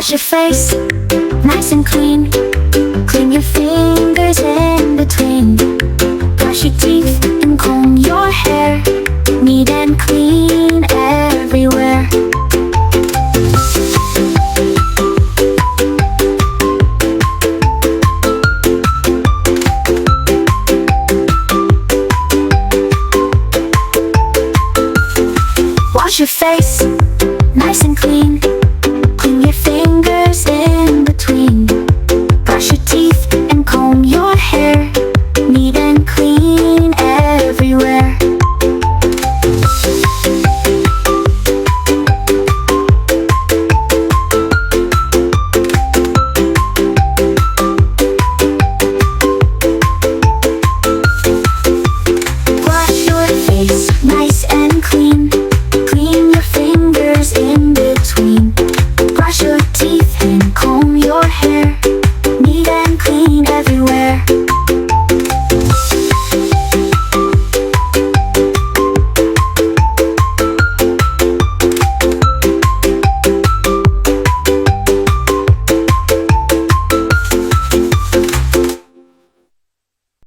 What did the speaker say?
Wash your face, nice and clean. Clean your fingers in between. Brush your teeth and comb your hair. Neat and clean everywhere. Wash your face, nice and clean.